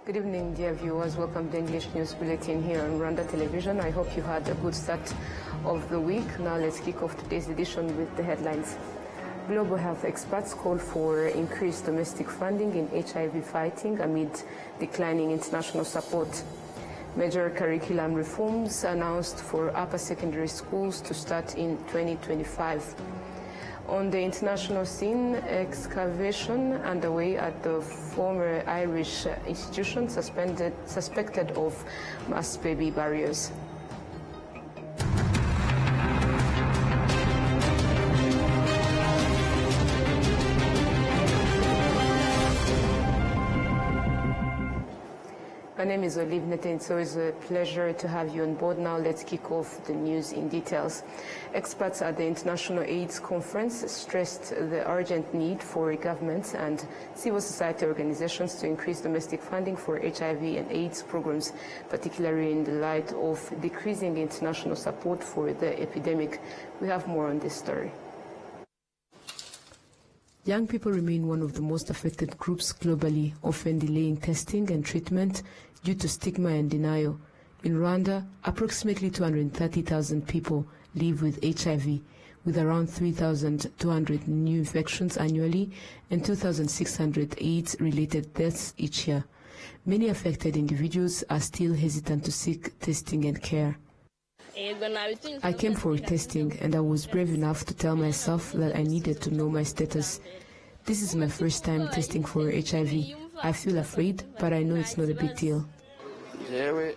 Good evening, dear viewers. Welcome to the English News Bulletin here on Rwanda Television. I hope you had a good start of the week. Now let's kick off today's edition with the headlines. Global health experts call for increased domestic funding in HIV fighting amid declining international support. Major curriculum reforms announced for upper secondary schools to start in 2025. On the international scene, excavation underway at the former Irish institution suspected of mass baby barriers. My name is Olive Nete. It's always a pleasure to have you on board. Now let's kick off the news in details. Experts at the International AIDS Conference stressed the urgent need for governments and civil society organizations to increase domestic funding for HIV and AIDS programs, particularly in the light of decreasing international support for the epidemic. We have more on this story. Young people remain one of the most affected groups globally, often delaying testing and treatment due to stigma and denial. In Rwanda, approximately 230,000 people live with HIV, with around 3,200 new infections annually and 2,600 AIDS-related deaths each year. Many affected individuals are still hesitant to seek testing and care. I came for testing and I was brave enough to tell myself that I needed to know my status. This is my first time testing for HIV. I feel afraid, but I know it's not a big deal.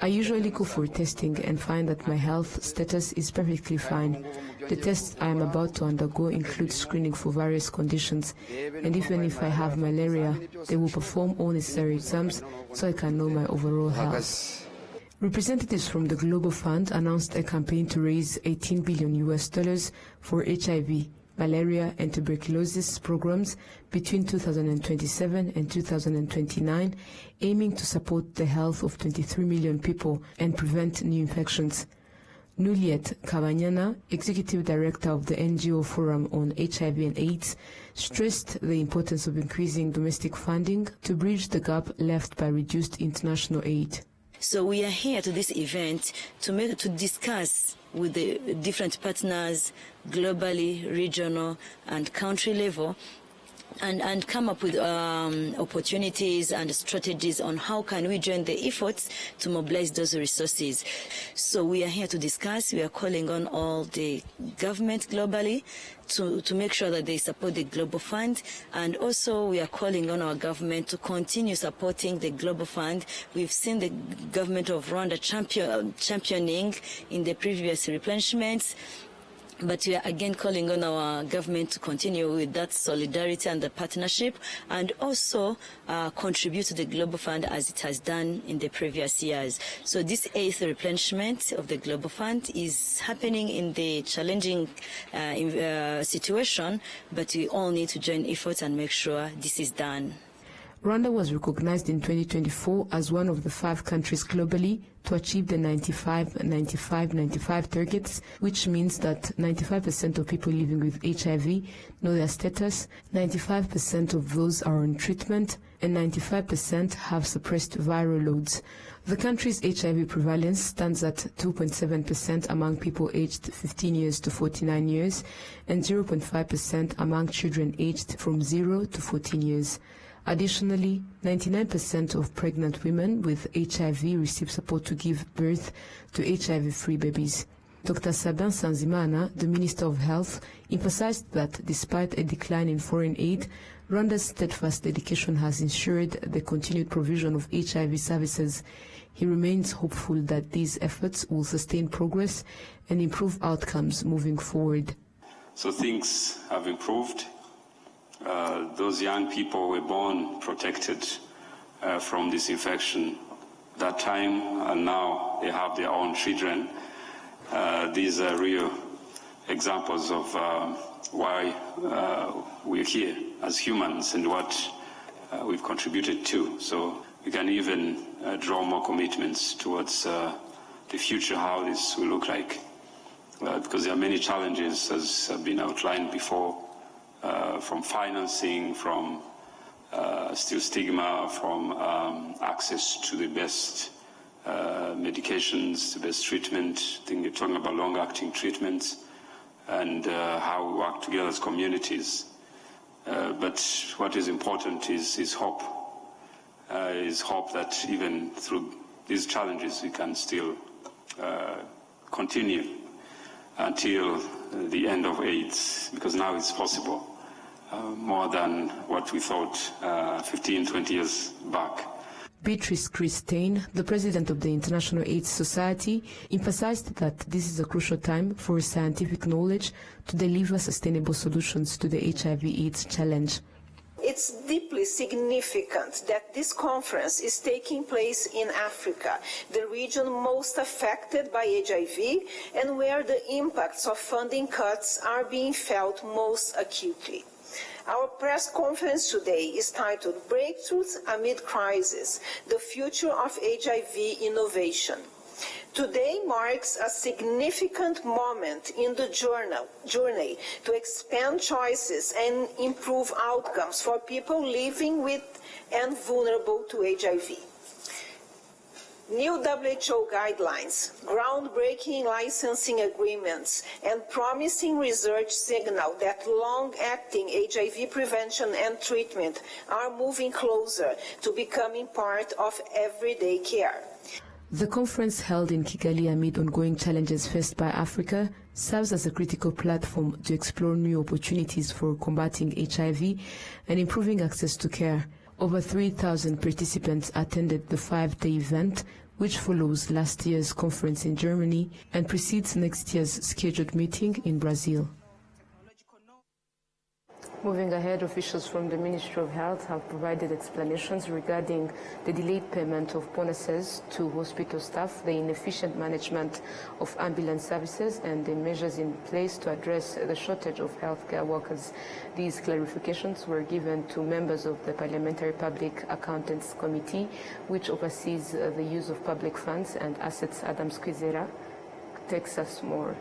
I usually go for testing and find that my health status is perfectly fine. The tests I am about to undergo include screening for various conditions, and even if I have malaria, they will perform all necessary exams so I can know my overall health. Representatives from the Global Fund announced a campaign to raise $18 billion for HIV, malaria and tuberculosis programs between 2027 and 2029, aiming to support the health of 23 million people and prevent new infections. Nuliet Kabanyana, Executive Director of the NGO Forum on HIV and AIDS, stressed the importance of increasing domestic funding to bridge the gap left by reduced international aid. So we are here to this event to discuss with the different partners, globally, regional, and country level, and come up with opportunities and strategies on how can we join the efforts to mobilize those resources. So we are here to discuss. We are calling on all the government globally to make sure that they support the Global Fund, and also we are calling on our government to continue supporting the Global Fund. We've seen the government of Rwanda championing in the previous replenishments, but we are again calling on our government to continue with that solidarity and the partnership, and also contribute to the Global Fund as it has done in the previous years. So this 8th replenishment of the Global Fund is happening in the challenging situation, but we all need to join efforts and make sure this is done. Rwanda was recognized in 2024 as one of the 5 countries globally to achieve the 95-95-95 targets, which means that 95% of people living with HIV know their status, 95% of those are on treatment, and 95% have suppressed viral loads. The country's HIV prevalence stands at 2.7% among people aged 15 years to 49 years and 0.5% among children aged from 0 to 14 years. Additionally, 99% of pregnant women with HIV receive support to give birth to HIV-free babies. Dr. Sabin Sanzimana, the Minister of Health, emphasized that despite a decline in foreign aid, Rwanda's steadfast dedication has ensured the continued provision of HIV services. He remains hopeful that these efforts will sustain progress and improve outcomes moving forward. So things have improved. Those young people were born protected from this infection that time, and now they have their own children. These are real examples of why we're here as humans and what we've contributed to. So we can even draw more commitments towards the future, how this will look like. Because there are many challenges, as have been outlined before, from financing, from still stigma from access to the best medications, the best treatment. I think you're talking about long-acting treatments and how we work together as communities. But what is important is hope. Is hope that even through these challenges we can still continue until the end of AIDS, because now it's possible, more than what we thought 15, 20 years back. Beatrice Christine, the president of the International AIDS Society, emphasized that this is a crucial time for scientific knowledge to deliver sustainable solutions to the HIV/AIDS challenge. It's deeply significant that this conference is taking place in Africa, the region most affected by HIV and where the impacts of funding cuts are being felt most acutely. Our press conference today is titled Breakthroughs Amid Crisis, the Future of HIV Innovation. Today marks a significant moment in the journey to expand choices and improve outcomes for people living with and vulnerable to HIV. New WHO guidelines, groundbreaking licensing agreements, and promising research signal that long-acting HIV prevention and treatment are moving closer to becoming part of everyday care. The conference held in Kigali amid ongoing challenges faced by Africa serves as a critical platform to explore new opportunities for combating HIV and improving access to care. Over 3,000 participants attended the 5-day event, which follows last year's conference in Germany and precedes next year's scheduled meeting in Brazil. Moving ahead, officials from the Ministry of Health have provided explanations regarding the delayed payment of bonuses to hospital staff, the inefficient management of ambulance services, and the measures in place to address the shortage of healthcare workers. These clarifications were given to members of the Parliamentary Public Accountants Committee, which oversees the use of public funds and assets. Adam Squizera takes us more.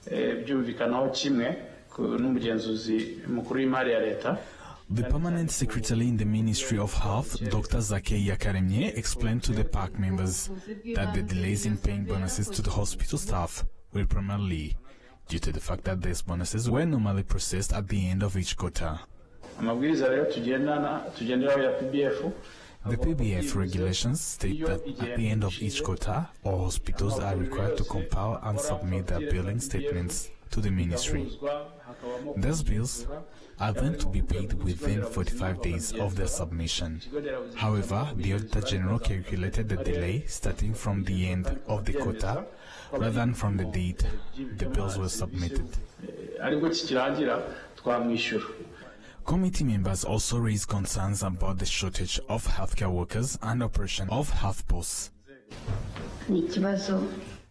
The permanent secretary in the Ministry of Health, Dr. Zakei Yakaremye, explained to the PAC members that the delays in paying bonuses to the hospital staff were primarily due to the fact that these bonuses were normally processed at the end of each quarter. The PBF regulations state that at the end of each quarter, all hospitals are required to compile and submit their billing statements to the ministry. These bills are then to be paid within 45 days of their submission. However, the Auditor General calculated the delay starting from the end of the quarter rather than from the date the bills were submitted. Committee members also raised concerns about the shortage of healthcare workers and operation of health posts.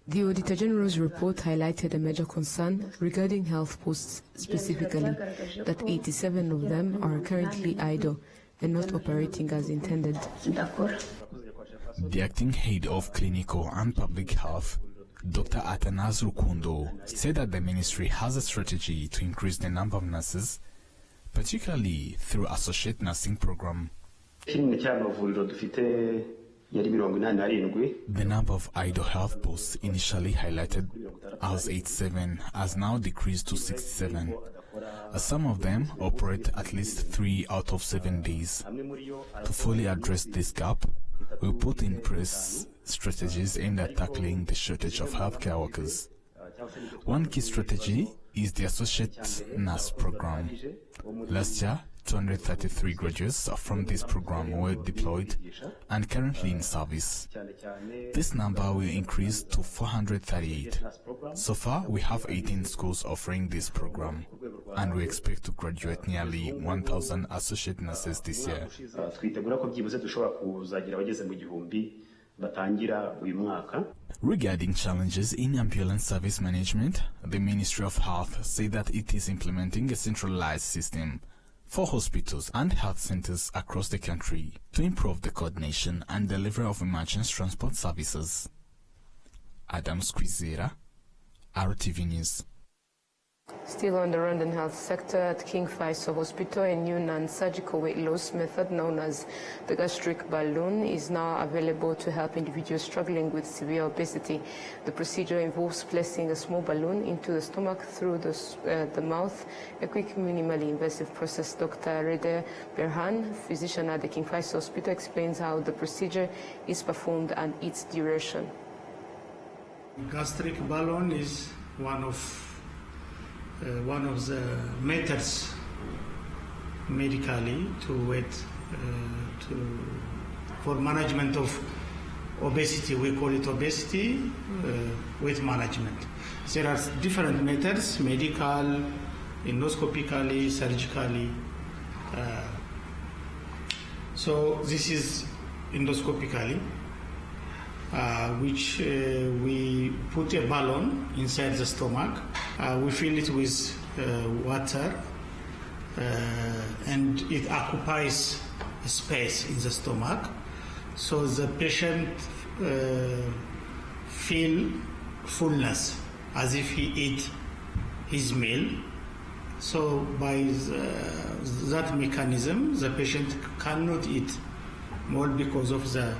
The Auditor General's report highlighted a major concern regarding health posts, specifically that 87 of them are currently idle and not operating as intended. The acting head of clinical and public health, Dr. Atanas Rukundo, said that the ministry has a strategy to increase the number of nurses, particularly through associate nursing program. The number of idle health posts initially highlighted as 87 has now decreased to 67. Some of them operate at least 3 out of 7 days. To fully address this gap, we put in place strategies aimed at tackling the shortage of healthcare workers. One key strategy is the associate nurse program. Last year, 233 graduates from this program were deployed and currently in service. This number will increase to 438. So far, we have 18 schools offering this program, and we expect to graduate nearly 1,000 associate nurses this year. Regarding challenges in ambulance service management, the Ministry of Health said that it is implementing a centralized system for hospitals and health centers across the country to improve the coordination and delivery of emergency transport services. Adam Squizera, RTV News. Still on the Rwandan health sector, at King Faisal Hospital, a new non-surgical weight loss method known as the gastric balloon is now available to help individuals struggling with severe obesity. The procedure involves placing a small balloon into the stomach through the mouth, a quick, minimally invasive process. Dr. Rede Berhan, physician at the King Faisal Hospital, explains how the procedure is performed and its duration. Gastric balloon is one of the methods medically for management of obesity. We call it obesity weight management. There are different methods: medical, endoscopically, surgically. So this is endoscopically, which we put a balloon inside the stomach. We fill it with water, and it occupies a space in the stomach. So the patient feel fullness as if he eat his meal. So by that mechanism, the patient cannot eat more because of the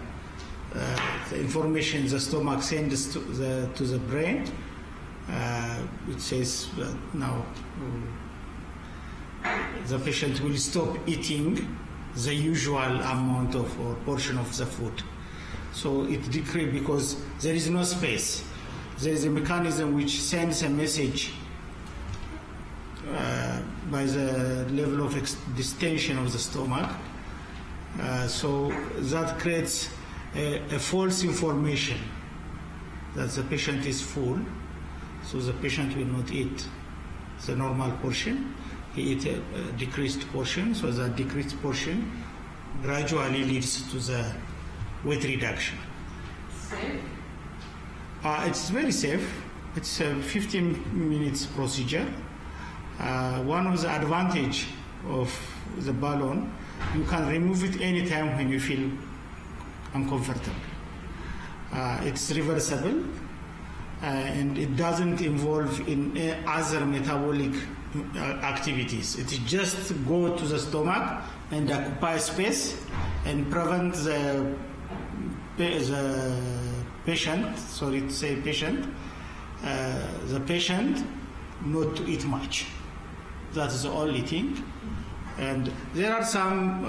information the stomach sends to the brain. It says now the patient will stop eating the usual amount of or portion of the food. So it decreases because there is no space. There is a mechanism which sends a message by the level of distension of the stomach. So that creates a false information that the patient is full, so the patient will not eat the normal portion. He eats a decreased portion, so the decreased portion gradually leads to the weight reduction. Safe? It's very safe. It's a 15 minutes procedure. One of the advantage of the balloon, you can remove it anytime when you feel uncomfortable. It's reversible, and it doesn't involve in other metabolic activities. It just go to the stomach and occupy space and prevent the patient, sorry to say patient, the patient not to eat much. That is the only thing. And there are some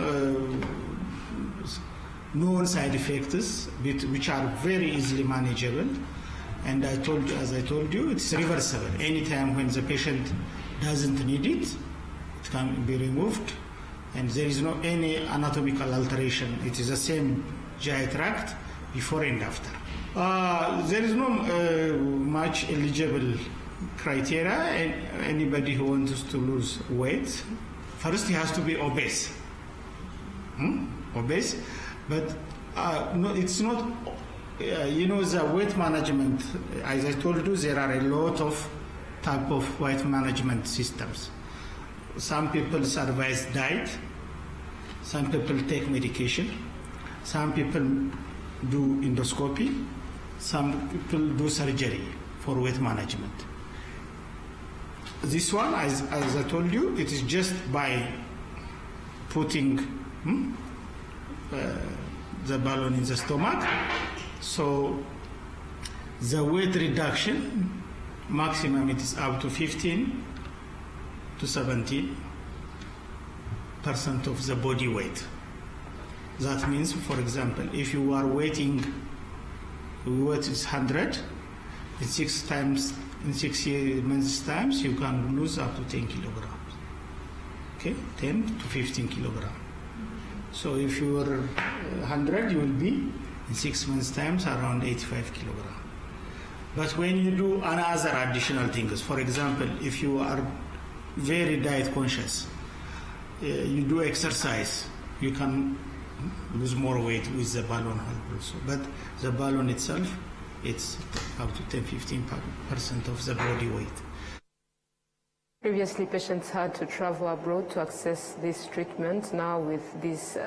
known side effects which are very easily manageable, and as I told you, it's reversible. Anytime when the patient doesn't need it, it can be removed, and there is no any anatomical alteration. It is the same GI tract before and after. There is no much eligible criteria. Anybody who wants to lose weight, first he has to be obese. Obese. But no, it's not, the weight management, as I told you, there are a lot of type of weight management systems. Some people advise diet, some people take medication, some people do endoscopy, some people do surgery for weight management. This one, as I told you, it is just by putting the balloon in the stomach. So the weight reduction maximum, it is up to 15 to 17% of the body weight. That means, for example, if you are weighing, your weight is 100, in 6 months times you can lose up to 10 kilograms. Okay, 10 to 15 kilograms. So if you are 100, you will be in 6 months times around 85 kilograms. But when you do another additional things, for example, if you are very diet conscious, you do exercise, you can lose more weight with the balloon also. But the balloon itself, it's up to 10-15% of the body weight. Previously, patients had to travel abroad to access this treatment. Now, with this,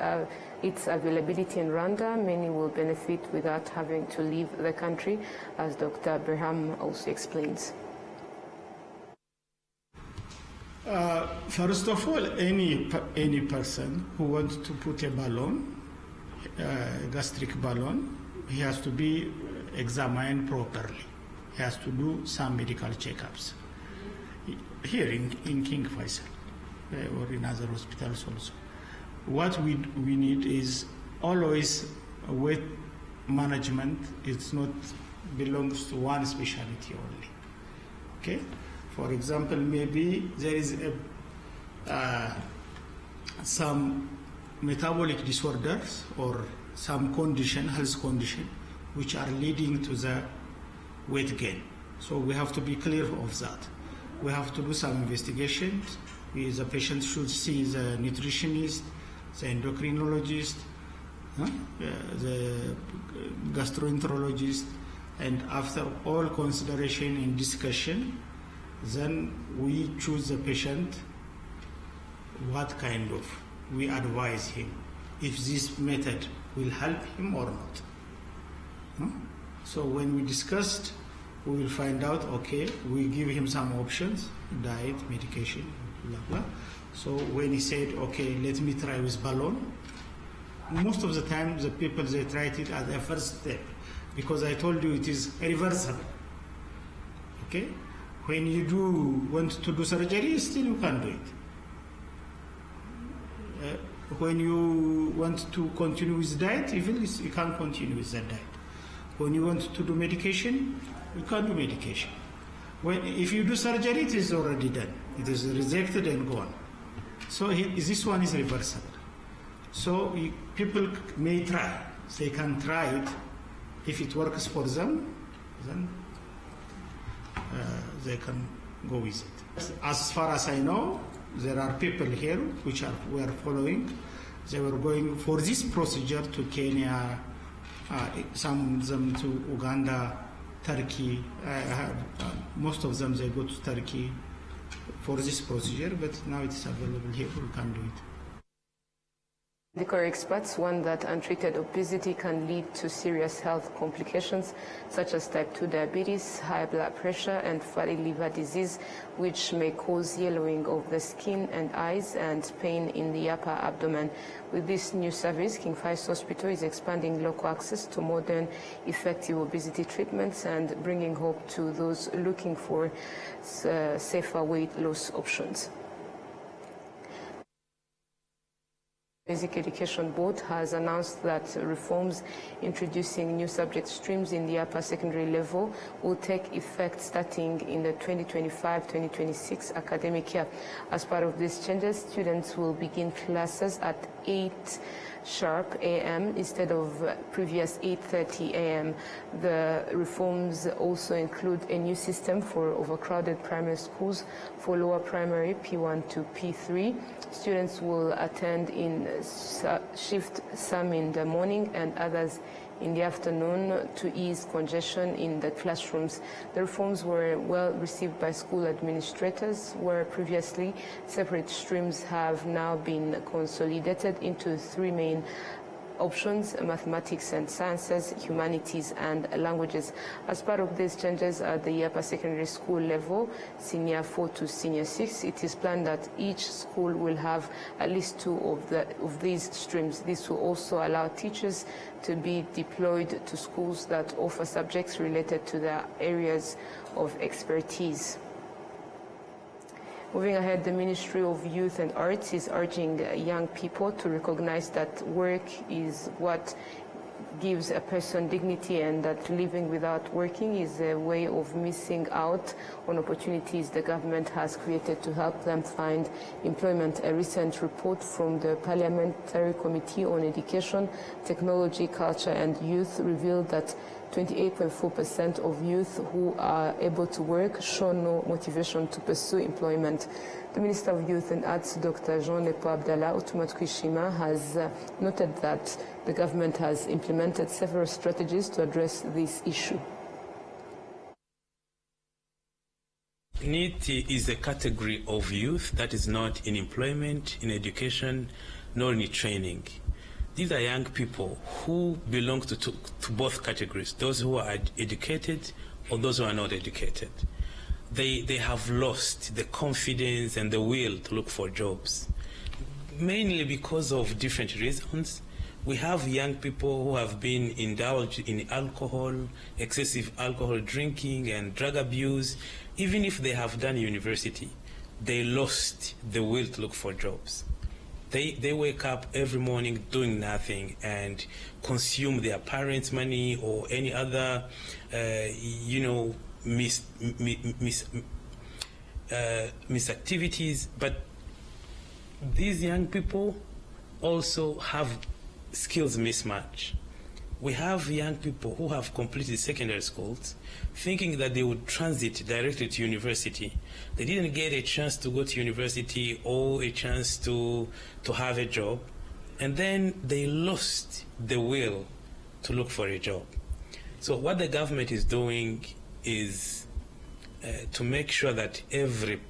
its availability in Rwanda, many will benefit without having to leave the country, as Dr. Berhan also explains. First of all, any person who wants to put a balloon, gastric balloon, he has to be examined properly. He has to do some medical checkups here in King Faisal or in other hospitals also. What we need is always weight management. It's not belongs to one specialty only. Okay. For example, maybe there is some metabolic disorders or some condition, health condition, which are leading to the weight gain. So we have to be clear of that. We have to do some investigations. The patient should see the nutritionist, the endocrinologist, the gastroenterologist, and after all consideration and discussion, then we choose the patient, what kind of, we advise him, if this method will help him or not. So when we discussed, we will find out, okay, we give him some options, diet, medication, blah, blah. So when he said, okay, let me try with balloon, most of the time the people, they tried it as a first step, because I told you it is reversible. Okay? When you want to do surgery, still you can do it. When you want to continue with diet, even you can continue with that diet. When you want to do medication, you can do medication. If you do surgery, it is already done. It is rejected and gone. So this one is reversible. So people may try. They can try it. If it works for them, then they can go with it. As far as I know, there are people here which we are following. They were going for this procedure to Kenya, some of them to Uganda, Turkey. Most of them, they go to Turkey for this procedure, but now it's available here. We can do it. Medical experts warn that untreated obesity can lead to serious health complications such as type 2 diabetes, high blood pressure, and fatty liver disease, which may cause yellowing of the skin and eyes and pain in the upper abdomen. With this new service, King Faisal Hospital is expanding local access to modern, effective obesity treatments and bringing hope to those looking for safer weight loss options. Basic Education Board has announced that reforms introducing new subject streams in the upper secondary level will take effect starting in the 2025-2026 academic year. As part of these changes, students will begin classes at 8 sharp a.m. instead of previous 8:30 a.m. The reforms also include a new system for overcrowded primary schools for lower primary P1 to P3. Students will attend in shift, some in the morning and others in the afternoon, to ease congestion in the classrooms. The reforms were well received by school administrators, where previously separate streams have now been consolidated into three main options: mathematics and sciences, humanities and languages. As part of these changes at the upper secondary school level, senior 4 to senior 6, it is planned that each school will have at least two of these streams. This will also allow teachers to be deployed to schools that offer subjects related to their areas of expertise. Moving ahead, the Ministry of Youth and Arts is urging young people to recognize that work is what gives a person dignity, and that living without working is a way of missing out on opportunities the government has created to help them find employment. A recent report from the Parliamentary Committee on Education, Technology, Culture and Youth revealed that 28.4% of youth who are able to work show no motivation to pursue employment. The Minister of Youth and Arts, Dr. Jean-Lepo Abdallah Utumatkwishima, has noted that the government has implemented several strategies to address this issue. NEET is a category of youth that is not in employment, in education, nor in training. These are young people who belong to both categories, those who are educated or those who are not educated. they have lost the confidence and the will to look for jobs, mainly because of different reasons. We have young people who have been indulged in alcohol, excessive alcohol drinking and drug abuse. Even if they have done university, they lost the will to look for jobs. They wake up every morning doing nothing and consume their parents' money or any other, misactivities. But these young people also have skills mismatch. We have young people who have completed secondary schools thinking that they would transit directly to university. They didn't get a chance to go to university or a chance to have a job, and then they lost the will to look for a job. So what the government is doing is to make sure that every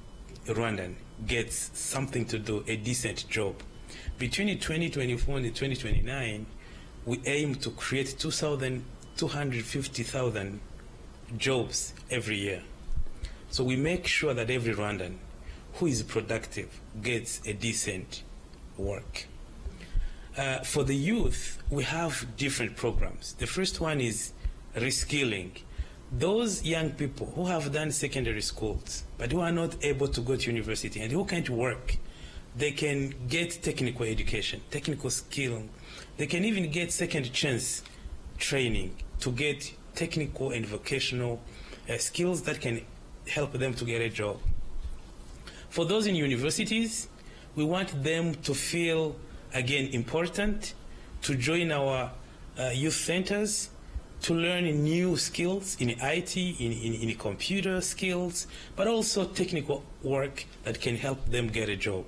Rwandan gets something to do, a decent job. Between 2024 and 2029, we aim to create 250,000 jobs every year. So we make sure that every Rwandan who is productive gets a decent work. For the youth, we have different programs. The first one is reskilling. Those young people who have done secondary schools but who are not able to go to university and who can't work, they can get technical education, technical skill. They can even get second chance training to get technical and vocational skills that can help them to get a job. For those in universities, we want them to feel, again, important, to join our youth centers, to learn new skills in IT, in computer skills, but also technical work that can help them get a job.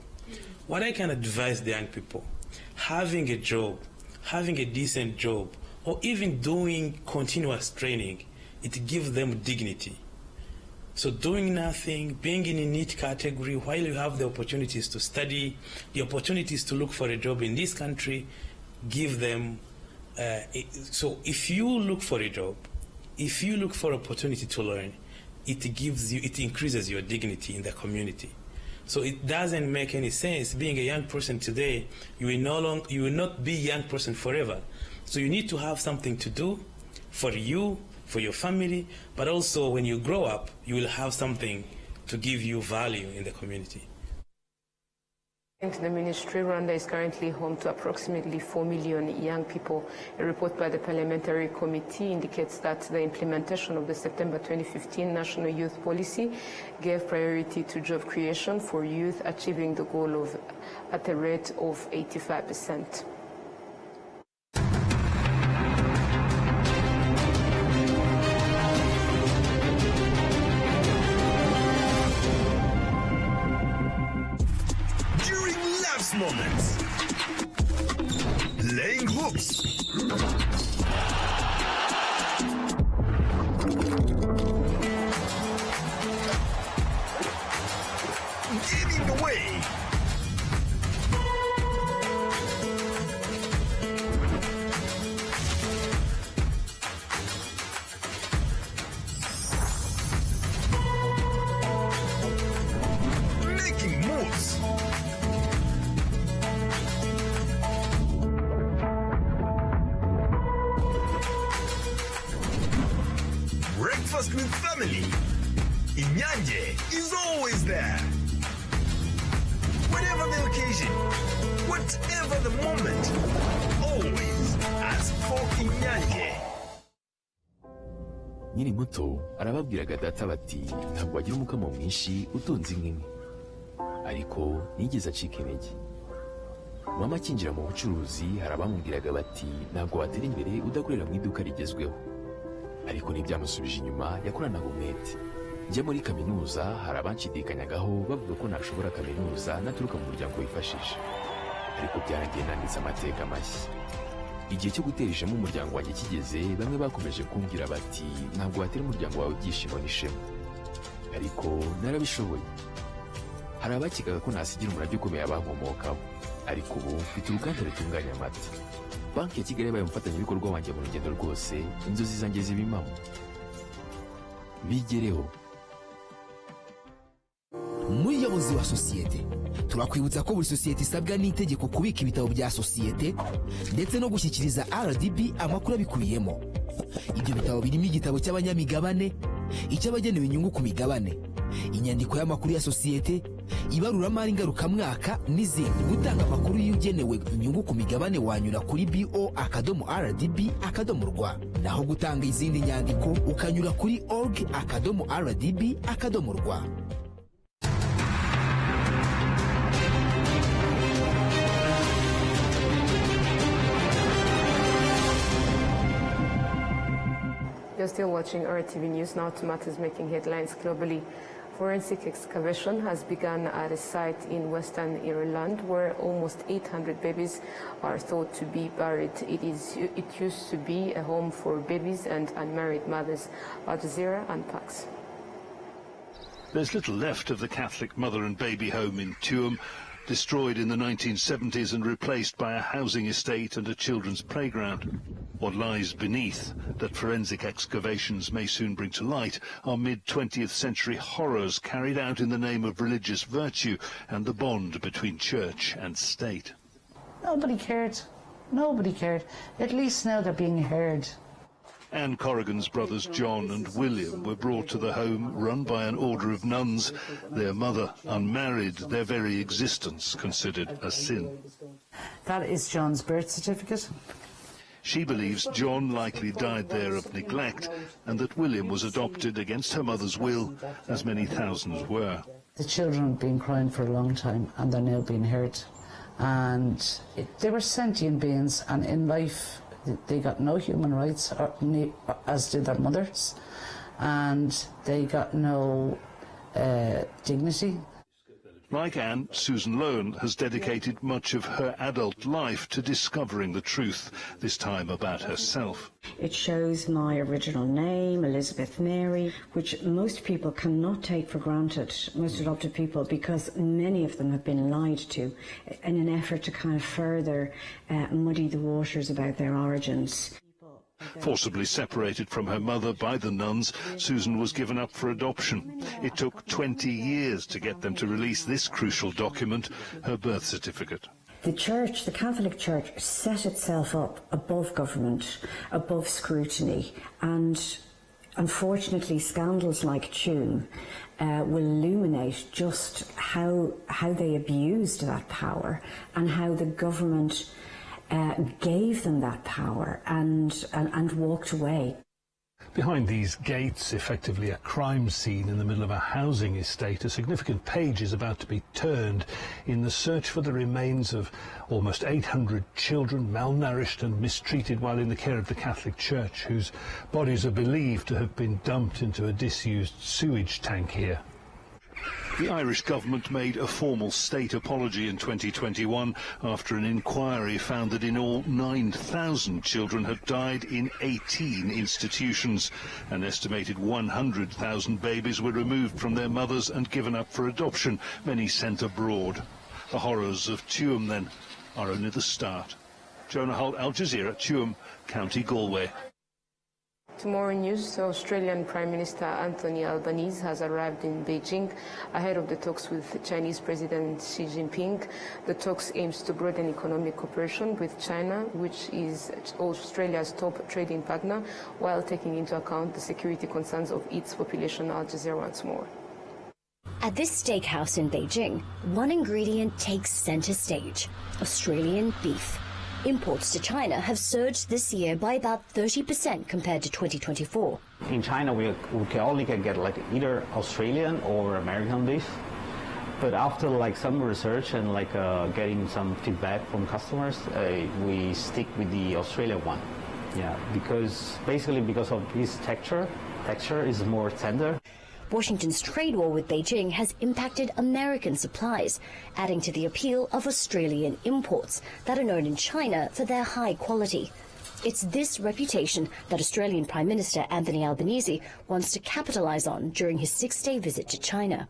What I can advise the young people, having a job, having a decent job, or even doing continuous training, it gives them dignity. So doing nothing, being in a neat category while you have the opportunities to study, the opportunities to look for a job in this country, give them, so if you look for a job, if you look for opportunity to learn, it increases your dignity in the community. So it doesn't make any sense being a young person today, you will not be a young person forever. So you need to have something to do for you, for your family, but also when you grow up, you will have something to give you value in the community. According to the ministry, Rwanda is currently home to approximately 4 million young people. A report by the Parliamentary Committee indicates that the implementation of the September 2015 National Youth Policy gave priority to job creation for youth, achieving the goal of at a rate of 85%. Moments. Laying hooks. Giving away. Making moves. Breakfast with family. Inyanje is always there. Whatever the occasion, whatever the moment, always ask for Inyanje. Nyiri muto arababwiraga data bati ntabwo wagira umukamo mwinshi utunze inka imwe, ariko nigeze acika intege. Mama akinjira mu bucuruzi hari abamubwiraga bati ntabwo watera imbere udakorera mu iduka rigezweho, ariko ntibyamusubije inyuma, yakoranaga umwete. Njya muri kaminuza hari abanshidikanyagaho bavuga ko ntashobora kaminuza naturuka mu muryango wifashije, ariko byarangiye nanditse amateka mashya. Igihe cyo gutera ishema umuryango wanjye kigeze, bamwe bakomeje kumbwira bati ntabwo watera umuryango wawe ibyishimo n'ishema, ariko narabishoboye. Hari abakekaga ko nasigira umurage ukomeye abankomokaho, ariko ubu mfite uruganda rutunganya amata. Banki ya Kigali yabaye umufatanyabikorwa wanjye mu rugendo rwose, inzozi zanjye zibimamo. Bigereho. nk'umuyobozi wa sosiyete turakwibutsa ko buri sosiyete isabwa n'itegeko kubika ibitabo bya sosiyete ndetse no gushyikiriza RDB amakuru abikubiyemo. Ibyo bitabo birimo igitabo cy'abanyamigabane, icy'abagenewe inyungu ku migabane, inyandiko y'amakuru ya sosiyete, ibaruramari ngarukamwaka n'izindi. Gutanga amakuru y'ugenewe inyungu ku migabane wanyura kuri bo.rdb.rw, naho gutanga izindi nyandiko ukanyura kuri org.rdb.rw. You're still watching RTV News. Now to matters making headlines globally. Forensic excavation has begun at a site in western Ireland where almost 800 babies are thought to be buried. It used to be a home for babies and unmarried mothers. Al Jazeera unpacks. There's little left of the Catholic mother and baby home in Tuam, destroyed in the 1970s and replaced by a housing estate and a children's playground. What lies beneath that forensic excavations may soon bring to light are mid-20th century horrors carried out in the name of religious virtue and the bond between church and state. Nobody cared. Nobody cared. At least now they're being heard. Anne Corrigan's brothers John and William were brought to the home run by an order of nuns, their mother unmarried, their very existence considered a sin. That is John's birth certificate. She believes John likely died there of neglect and that William was adopted against her mother's will, as many thousands were. The children have been crying for a long time and they're now being heard. And they were sentient beings, and in life they got no human rights, as did their mothers, and they got no dignity. Like Anne, Susan Lohan has dedicated much of her adult life to discovering the truth, this time about herself. It shows my original name, Elizabeth Mary, which most people cannot take for granted, most adopted people, because many of them have been lied to in an effort to kind of further muddy the waters about their origins. Forcibly separated from her mother by the nuns, Susan was given up for adoption. It took 20 years to get them to release this crucial document, her birth certificate. The Church, the Catholic Church, set itself up above government, above scrutiny, and unfortunately scandals like Tuam will illuminate just how they abused that power and how the government gave them that power and walked away. Behind these gates, effectively a crime scene in the middle of a housing estate, a significant page is about to be turned in the search for the remains of almost 800 children malnourished and mistreated while in the care of the Catholic Church, whose bodies are believed to have been dumped into a disused sewage tank here. The Irish government made a formal state apology in 2021 after an inquiry found that in all 9,000 children had died in 18 institutions. An estimated 100,000 babies were removed from their mothers and given up for adoption, many sent abroad. The horrors of Tuam, then, are only the start. Jonah Holt, Al Jazeera, Tuam, County Galway. Tomorrow news, Australian Prime Minister Anthony Albanese has arrived in Beijing ahead of the talks with Chinese President Xi Jinping. The talks aims to broaden economic cooperation with China, which is Australia's top trading partner, while taking into account the security concerns of its population. Al Jazeera once more. At this steakhouse in Beijing, one ingredient takes center stage: Australian beef. Imports to China have surged this year by about 30% compared to 2024. In China, we can only get like either Australian or American beef. But after like some research and like getting some feedback from customers, we stick with the Australian one. Yeah, because of its texture. Texture is more tender. Washington's trade war with Beijing has impacted American supplies, adding to the appeal of Australian imports that are known in China for their high quality. It's this reputation that Australian Prime Minister Anthony Albanese wants to capitalise on during his 6-day visit to China.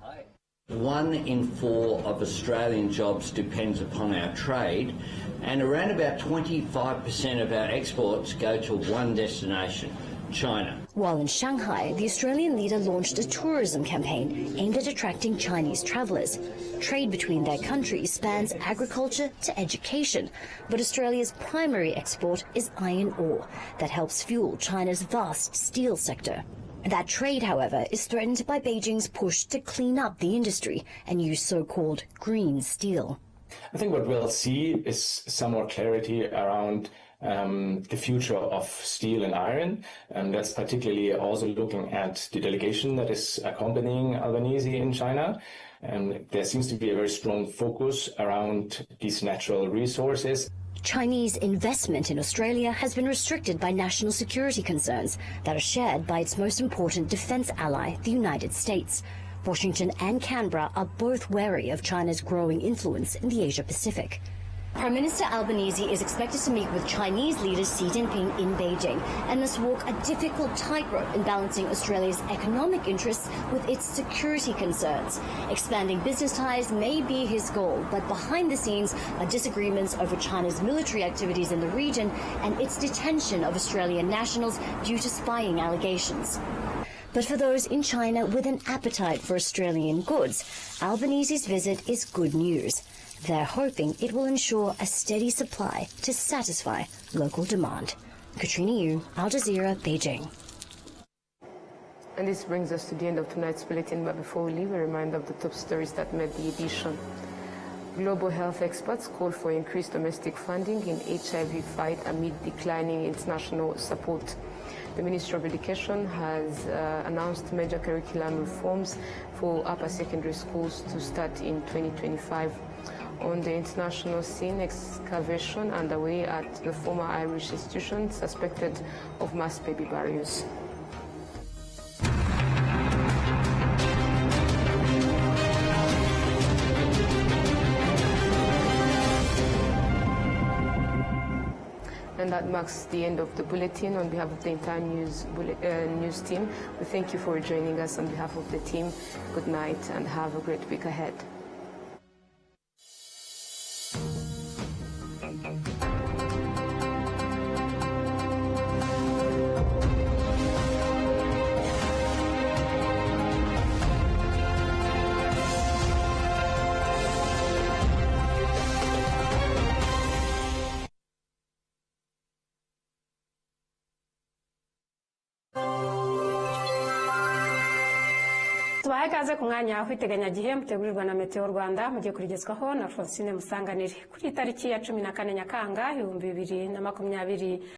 1 in 4 of Australian jobs depends upon our trade, and around about 25% of our exports go to one destination, China. While in Shanghai, the Australian leader launched a tourism campaign aimed at attracting Chinese travellers. Trade between their countries spans agriculture to education, but Australia's primary export is iron ore that helps fuel China's vast steel sector. That trade, however, is threatened by Beijing's push to clean up the industry and use so-called green steel. I think what we'll see is some more clarity around the future of steel and iron, and that's particularly also looking at the delegation that is accompanying Albanese in China. There seems to be a very strong focus around these natural resources. Chinese investment in Australia has been restricted by national security concerns that are shared by its most important defence ally, the United States. Washington and Canberra are both wary of China's growing influence in the Asia-Pacific. Prime Minister Albanese is expected to meet with Chinese leader Xi Jinping in Beijing and must walk a difficult tightrope in balancing Australia's economic interests with its security concerns. Expanding business ties may be his goal, but behind the scenes are disagreements over China's military activities in the region and its detention of Australian nationals due to spying allegations. But for those in China with an appetite for Australian goods, Albanese's visit is good news. They're hoping it will ensure a steady supply to satisfy local demand. Katrina Yu, Al Jazeera, Beijing. And this brings us to the end of tonight's bulletin, but before we leave, a reminder of the top stories that made the edition. Global health experts call for increased domestic funding in HIV fight amid declining international support. The Ministry of Education has announced major curriculum reforms for upper secondary schools to start in 2025. On the international scene, excavation underway at the former Irish institution suspected of mass baby burials. And that marks the end of the bulletin. On behalf of the entire news team, we thank you for joining us. On behalf of the team, good night and have a great week ahead. tubahe ikaze ku mwanya w'iteganyagihe mutegurirwa na Meteo Rwanda mugiye kurigezwaho na Francine Musanganire kuri tariki ya 14 Nyakanga 2020.